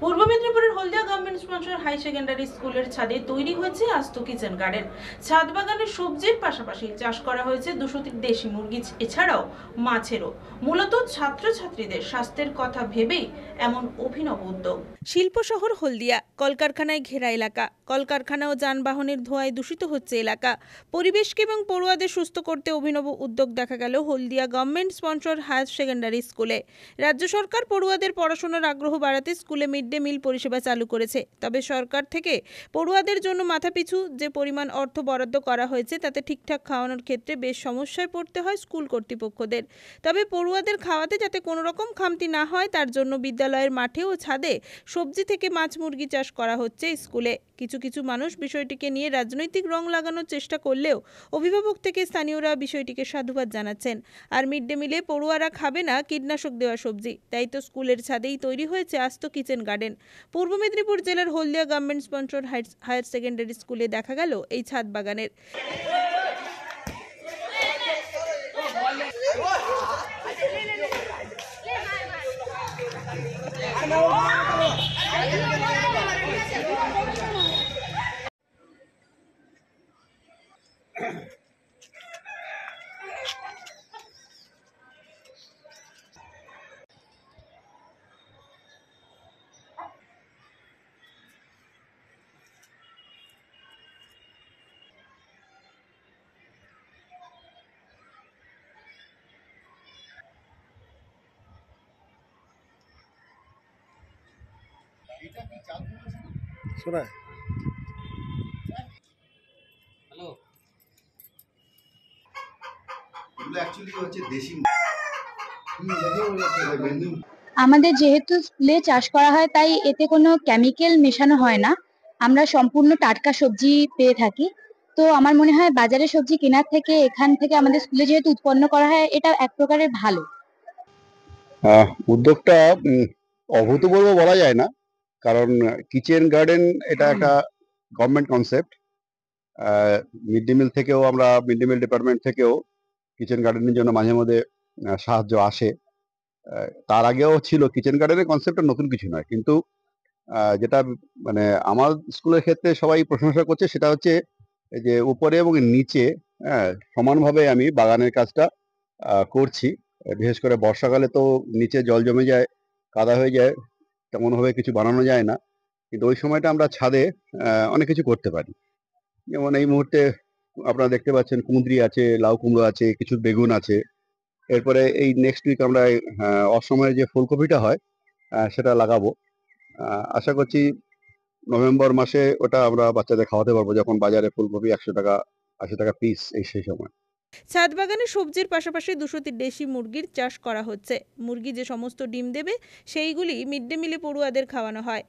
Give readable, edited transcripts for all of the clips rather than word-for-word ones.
পূর্ব মেদিনীপুরের হলদিয়া government sponsor high secondary স্কুলের ছাদে তৈরি হয়েছে আস্ত কিচেন গার্ডেন। ছাদ বাগানে সবজির পাশাপাশি চাষ করা হয়েছে 200টি দেশি মুরগি, এছাড়াও মাছেরও। মূলত ছাত্রছাত্রীদের স্বাস্থ্যের কথা ভেবেই এমন অভিনব উদ্যোগ। শিল্প শহর হলদিয়া, কলকারখানায় ঘেরা এলাকা। কলকারখানা ও যানবাহনের ধোঁয়ায় দূষিত হচ্ছে এলাকা। পরিবেশকে এবং পড়ুয়াদের সুস্থ করতে অভিনব উদ্যোগ দেখা গেল হলদিয়া গভর্নমেন্ট স্পন্সর হায়ার সেকেন্ডারি স্কুলে। রাজ্য সরকার পড়ুয়াদের পড়াশোনার আগ্রহ বাড়াতে স্কুলে মিড ডে মিল পরিষেবা চালু করেছে। তবে সরকার থেকে পড়ুয়াদের জন্য মাথাপিছু যে পরিমাণ অর্থ বরাদ্দ করা হয়েছে তাতে ঠিকঠাক খাওয়ানোর ক্ষেত্রে বেশ সমস্যায় পড়তে হয় স্কুল কর্তৃপক্ষদের। তবে পড়ুয়াদের খাওয়াতে যাতে কোনো রকম খামতি না হয় তার জন্য বিদ্যালয়ের মাঠে ও ছাদে সবজি থেকে মাছ মুরগি চাষ করা হচ্ছে স্কুলে। কিছু কিছু মানুষ বিষয়টিকে নিয়ে রাজনৈতিক রং লাগানোর চেষ্টা করলেও অভিভাবক থেকে স্থানীয়রা বিষয়টিকে সাধুবাদ জানাচ্ছেন। আর মিড ডে মিলে পড়ুয়ারা খাবে না কীটনাশক দেওয়া সবজি, তাই তো স্কুলের ছাদেই তৈরি হয়েছে আস্ত কিচেন গার্ডেন। পূর্ব মেদিনীপুর জেলার হলদিয়া গভর্নমেন্ট স্পন্সর হায়ার সেকেন্ডারি স্কুলে দেখা গেল এই ছাদ বাগানের। শোনা হ্যালো, এগুলো অ্যাকচুয়ালি হচ্ছে দেশি। আমাদের যেহেতু স্কুলে চাষ করা হয় তাই এতে কোনো কেমিক্যাল মেশানো হয় না। আমরা সম্পূর্ণ টাটকা সবজি পেয়ে থাকি। তো আমার মনে হয় বাজারে সবজি কেনার থেকে এখান থেকে আমাদের স্কুলে যেহেতু উৎপন্ন করা হয় এটা এক প্রকারের ভালো। উদ্যোগটা অভূতপূর্ব বলা যায় না, কারণ কিচেন গার্ডেন এটা একটা government concept. Mid day meal থেকেও আমরা মিড ডে মিল ডিপার্টমেন্ট থেকেও কিচেন গার্ডেনের জন্য মাঝে মধ্যে সাহায্য আসে। তার আগেও ছিল। কিচেন গার্ডেনের কনসেপ্টটা নতুন কিছু নয়, কিন্তু যেটা মানে আমার স্কুলের ক্ষেত্রে সবাই প্রশংসা করছে সেটা হচ্ছে যে উপরে এবং নিচে সমানভাবে আমি বাগানের কাজটা করছি। বিশেষ করে বর্ষাকালে তো নিচে জল জমে যায়, কাদা হয়ে যায়, তেমনভাবে কিছু বানানো যায় না, কিন্তু ওই সময়টা আমরা ছাদে অনেক কিছু করতে পারি। যেমন এই মুহূর্তে আপনারা দেখতে পাচ্ছেন কুঁদরি আছে, লাউ কুমড়ো আছে, কিছু বেগুন আছে। এরপরে এই নেক্সট উইক আমরা অসময়ে যে ফুলকপিটা হয় সেটা লাগাবো। আশা করছি নভেম্বর মাসে ওটা আমরা বাচ্চাদের খাওয়াতে পারবো, যখন বাজারে ফুলকপি 100 টাকা 80 টাকা পিস সেই সময়। ছাদ বাগানে সবজির পাশাপাশি 200টি দেশি মুরগির চাষ করা হচ্ছে। মুরগি যে সমস্ত ডিম দেবে সেইগুলি মিড ডে মিলে পড়ুয়াদের খাওয়ানো হয়।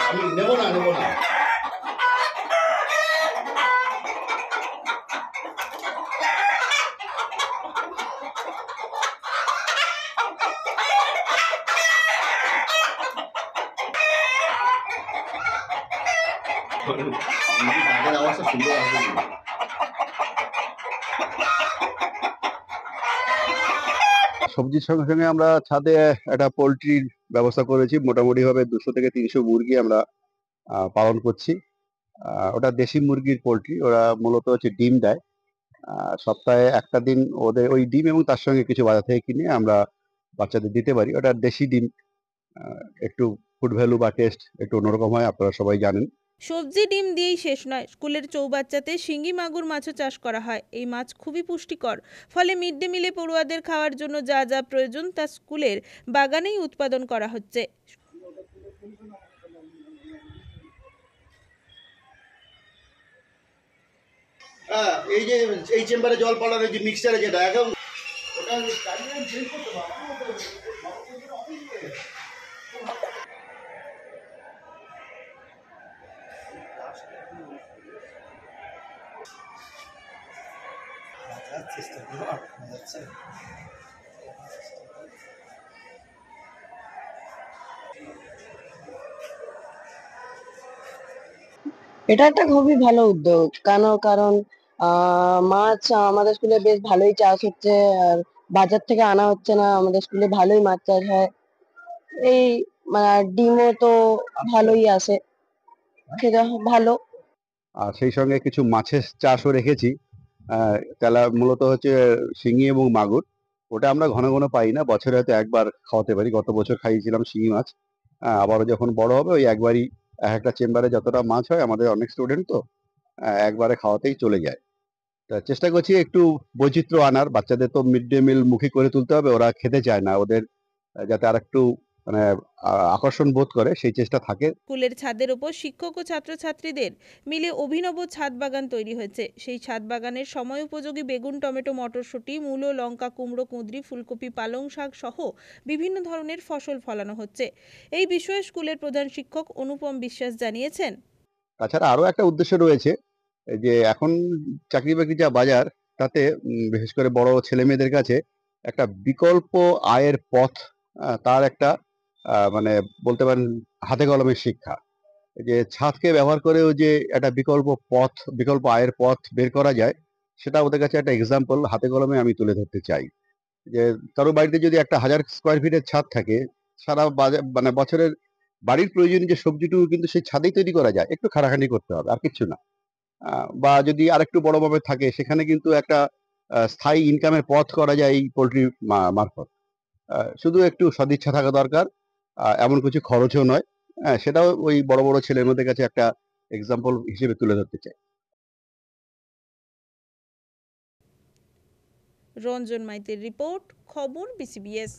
আমি নেবো না। ডাকের আওয়াজটা সুন্দর আসবে। সবজির সঙ্গে সঙ্গে আমরা ছাদে একটা পোলট্রির ব্যবস্থা করেছি। মোটামুটি ভাবে 200 থেকে 300 মুরগি আমরা পালন করছি। ওটা দেশি মুরগির পোলট্রি। ওরা মূলত হচ্ছে ডিম দেয়। সপ্তাহে একটা দিন ওদের ওই ডিম এবং তার সঙ্গে কিছু বাজার থেকে কিনে আমরা বাচ্চাদের দিতে পারি। ওটা দেশি ডিম। একটু ফুড ভ্যালু বা টেস্ট একটু অন্যরকম হয়, আপনারা সবাই জানেন। সবজি ডিম দিয়েই শেষ নয়, স্কুলের চৌবাচ্চাতে শিঙ্গি মাগুর মাছও চাষ করা হয়। এই মাছ খুবই পুষ্টিকর, ফলে মিড ডে মিলে পড়ুয়াদের খাওয়ার জন্য যা যা প্রয়োজন তা স্কুলের বাগানেই উৎপাদন করা হচ্ছে। এই যে এই চেম্বারে জল পড়ানোর যে মিক্সচারে যেটা এখন ওটা চেঞ্জ করতে পারবো। চেষ্টা করবো, আটকানো যাচ্ছে না। এটা একটা খুবই ভালো উদ্যোগ। কারণ মাছ আমাদের স্কুলে বেশ ভালোই চাষ হচ্ছে, আর বাজার থেকে আনা হচ্ছে না। আমাদের স্কুলে ভালোই মাছ চাষ হয়। এই ডিমও তো ভালোই আসে, সেটা ভালো। আর সেই সঙ্গে কিছু মাছের চাষও রেখেছি। তেলা মূলত হচ্ছে শিঙি এবং মাগুর। ওটা আমরা ঘন ঘন পাই না, বছরে হয়তো একবার খাওয়াতে পারি। গত বছর খাইয়েছিলাম শিঙি মাছ। আবারও যখন বড় হবে ওই একবারই, এক একটা চেম্বারে যতটা মাছ হয়, আমাদের অনেক স্টুডেন্ট তো, একবারে খাওয়াতেই চলে যায়। তা চেষ্টা করছি একটু বৈচিত্র্য আনার। বাচ্চাদের তো মিড ডে মিল মুখী করে তুলতে হবে, ওরা খেতে চায় না। ওদের যাতে আরেকটু মানে আকর্ষণ বোধ করে সেই চেষ্টা থাকে। স্কুলের ছাদের ওপর শিক্ষক ও ছাত্রছাত্রীদের মিলে অভিনব ছাদ বাগান তৈরি হয়েছে। সেই ছাদ বাগানের সময় উপযোগী বেগুন, টমেটো, মটরশুঁটি, মূলো, লঙ্কা, কুমড়ো, কুঁদরি, ফুলকপি, পালং শাক সহ বিভিন্ন ধরনের ফসল ফলানো হচ্ছে। এই বিষয়ে স্কুলের প্রধান শিক্ষক অনুপম বিশ্বাস জানিয়েছেন, তাছাড়া আরো একটা উদ্দেশ্য রয়েছে, এই যে এখন চাকরি বাকরি যা বাজার, তাতে বিশেষ করে বড় ছেলে মেয়েদের কাছে একটা বিকল্প আয়ের পথ, তার একটা মানে বলতে পারেন হাতে কলমের শিক্ষা। এই যে ছাদকে ব্যবহার করেও যে একটা বিকল্প আয়ের পথ বের করা যায়, সেটা ওদের কাছে একটা এক্সাম্পল হাতে কলমে আমি তুলে ধরতে চাই। যে কারো বাড়িতে যদি একটা 1000 স্কোয়ার ফিটের ছাদ থাকে, সারা মানে বছরের বাড়ির প্রয়োজনীয় যে সবজিটুকু কিন্তু সেই ছাদেই তৈরি করা যায়, একটু খাটাখাটনি করতে হবে, আর কিচ্ছু না। বা যদি আরেকটু বড়ভাবে থাকে, সেখানে কিন্তু একটা স্থায়ী ইনকামের পথ করা যায় এই পোল্ট্রি মারফত। শুধু একটু সদিচ্ছা থাকা দরকার, এমন কিছু খরচও নয়। সেটাও ওই বড় বড় ছেলের মধ্যে কাছে একটা এক্সাম্পল হিসেবে তুলে ধরতে চাই। রঞ্জন মাইতির রিপোর্ট, খবর বিসিবিএস।